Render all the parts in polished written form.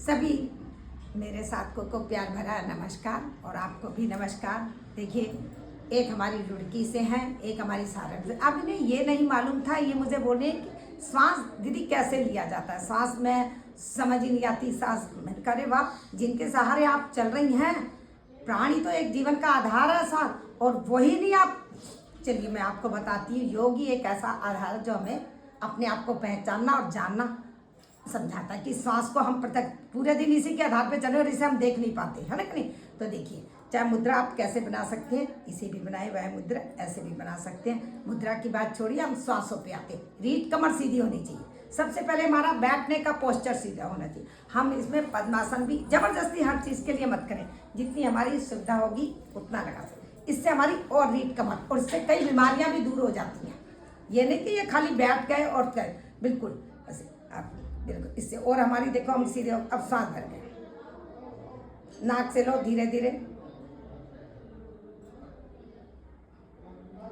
सभी मेरे साथियों को प्यार भरा नमस्कार और आपको भी नमस्कार। देखिए, एक हमारी रुड़की से हैं, एक हमारी सारण से। अब इन्हें ये नहीं मालूम था, ये मुझे बोले कि श्वास दीदी कैसे लिया जाता है, श्वास में समझ ही नहीं आती। सांस मैंने कहा, अरे वाह, जिनके सहारे आप चल रही हैं, प्राणी तो एक जीवन का आधार है साथ, और वही नहीं आप। चलिए मैं आपको बताती हूँ, योग ही एक ऐसा आधार जो हमें अपने आप को पहचानना और जानना समझाता है कि श्वास को हम प्रत्यक्ष पूरे दिन इसी के आधार पे चले और इसे हम देख नहीं पाते, है ना कि नहीं। तो देखिए, चाहे मुद्रा आप कैसे बना सकते हैं, इसे भी बनाए, वह मुद्रा ऐसे भी बना सकते हैं। मुद्रा की बात छोड़िए, हम श्वासों पे आते हैं। रीढ़ कमर सीधी होनी चाहिए। सबसे पहले हमारा बैठने का पोस्चर सीधा होना चाहिए। हम इसमें पद्मासन भी जबरदस्ती हर चीज़ के लिए मत करें, जितनी हमारी सुविधा होगी उतना लगा सकते। इससे हमारी और रीढ़ कमर और इससे कई बीमारियां भी दूर हो जाती हैं। ये नहीं कि ये खाली बैठ गए और कर, बिल्कुल ऐसे आप बिल्कुल इससे। और हमारी देखो, हम सीधे अब सांस भर गए, नाक से लो धीरे धीरे।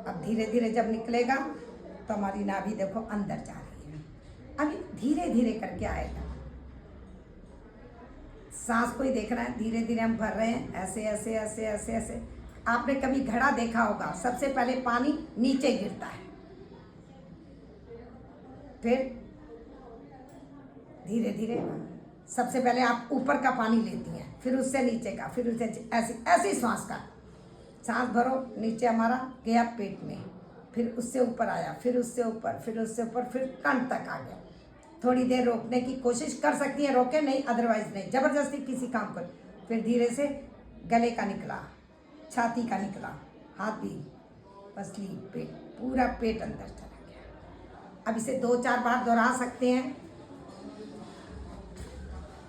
अब धीरे धीरे जब निकलेगा तो हमारी नाभि देखो अंदर जा रही है। अभी धीरे धीरे करके आएगा, सांस को ही देखना है। धीरे धीरे हम भर रहे हैं, ऐसे ऐसे ऐसे ऐसे ऐसे। आपने कभी घड़ा देखा होगा, सबसे पहले पानी नीचे गिरता है, फिर धीरे धीरे सबसे पहले आप ऊपर का पानी लेती हैं, फिर उससे नीचे का, फिर उससे ऐसी ऐसी श्वास का। सांस भरो, नीचे हमारा गया पेट में, फिर उससे ऊपर आया, फिर उससे ऊपर, फिर उससे ऊपर, फिर कंठ तक आ गया। थोड़ी देर रोकने की कोशिश कर सकती हैं, रोके नहीं, अदरवाइज नहीं, जबरदस्ती किसी काम को। फिर धीरे से गले का निकला, छाती का निकला, हाथ भी, पसली, पेट, पूरा पेट अंदर चला गया। अब इसे 2-4 बार दोहरा सकते हैं।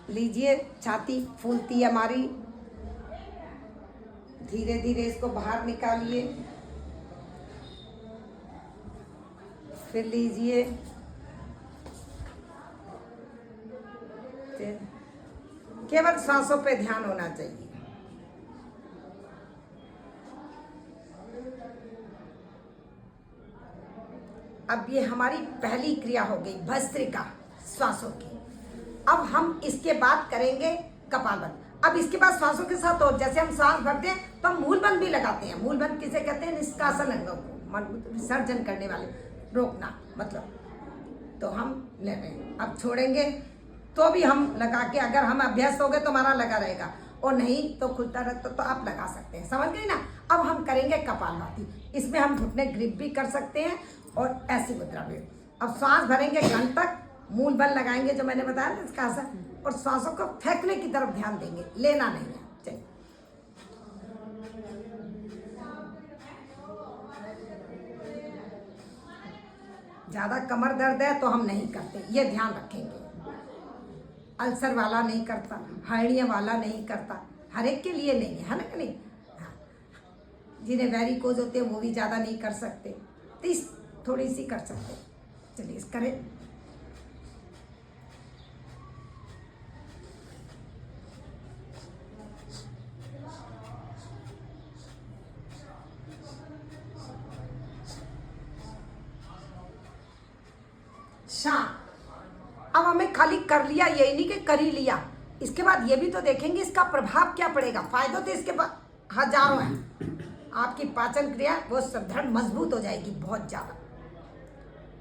लीजिए, छाती फूलती है हमारी, धीरे धीरे इसको बाहर निकालिए, फिर लीजिए, फिर केवल सांसों पे ध्यान होना चाहिए। अब ये हमारी पहली क्रिया हो गई भस्त्रिका श्वासों की। अब हम इसके बाद करेंगे कपालभाति। अब इसके बाद श्वासों के साथ, और जैसे हम सांस भरते हैं तो हम मूलबंध भी लगाते हैं। मूलबंध किसे कहते हैं? निष्कासन अंगों को, विसर्जन करने वाले, रोकना मतलब। तो हम ले रहे हैं, अब छोड़ेंगे तो भी हम लगा के, अगर हम अभ्यस्त हो गए तो हमारा लगा रहेगा, और नहीं तो खुलता रहता तो आप लगा सकते हैं। समझ गए ना। अब हम करेंगे कपालभाति। इसमें हम घुटने ग्रिप भी कर सकते हैं और ऐसी मुद्रा भी। अब श्वास भरेंगे कंठ तक, मूल बल लगाएंगे जो मैंने बताया ना, इसका असर, और श्वासों को फेंकने की तरफ ध्यान देंगे, लेना नहीं है। चलिए, ज्यादा कमर दर्द है तो हम नहीं करते, ये ध्यान रखेंगे। अल्सर वाला नहीं करता, हार्निया वाला नहीं करता, हर एक के लिए नहीं है ना कि नहीं। हाँ, जिन्हें वेरिकोज होते हैं वो भी ज्यादा नहीं कर सकते, 30 थोड़ी सी कर सकते। चलिए इस करें। शांत। अब हमें खाली कर लिया, यही नहीं कि कर ही लिया, इसके बाद ये भी तो देखेंगे इसका प्रभाव क्या पड़ेगा। फायदे तो इसके बाद हजारों हैं। आपकी पाचन क्रिया वो सुदृढ़ मजबूत हो जाएगी बहुत ज़्यादा।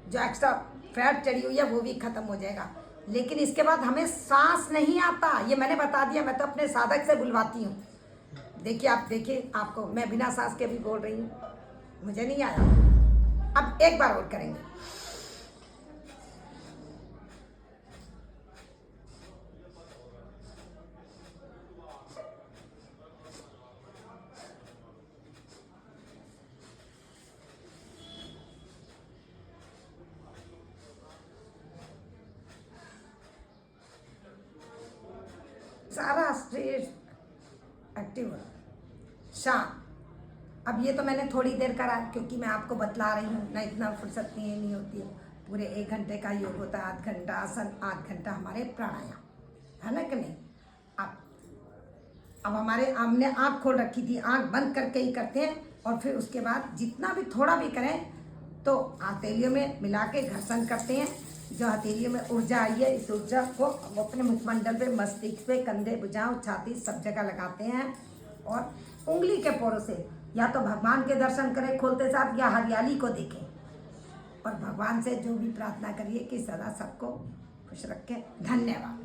जो एक्स्ट्रा फैट चढ़ी हुई है वो भी खत्म हो जाएगा। लेकिन इसके बाद हमें सांस नहीं आता, ये मैंने बता दिया। मैं तो अपने साधक से बुलवाती हूँ। देखिए, आप देखिए, आपको मैं बिना सांस के भी बोल रही हूँ, मुझे नहीं आया। अब एक बार और करेंगे। सारा स्ट्रेस एक्टिव हो, शांत। अब ये तो मैंने थोड़ी देर करा क्योंकि मैं आपको बतला रही हूँ ना, इतना फुर्सत नहीं होती है। पूरे 1 घंटे का योग होता है, 8 घंटा आसन, 8 घंटा हमारे प्राणायाम, है ना कि नहीं। अब हमारे हमने आँख खोल रखी थी, आँख बंद करके ही करते हैं, और फिर उसके बाद जितना भी थोड़ा भी करें तो हथेलियों में मिला के घर्षण करते हैं, जो हथेलियों में ऊर्जा आई है, इस ऊर्जा को वो अपने मुखमंडल पे, मस्तिष्क पे, कंधे, भुजाओं, छाती सब जगह लगाते हैं और उंगली के पोरों से या तो भगवान के दर्शन करें खोलते साथ या हरियाली को देखें और भगवान से जो भी प्रार्थना करिए कि सदा सबको खुश रखें। धन्यवाद।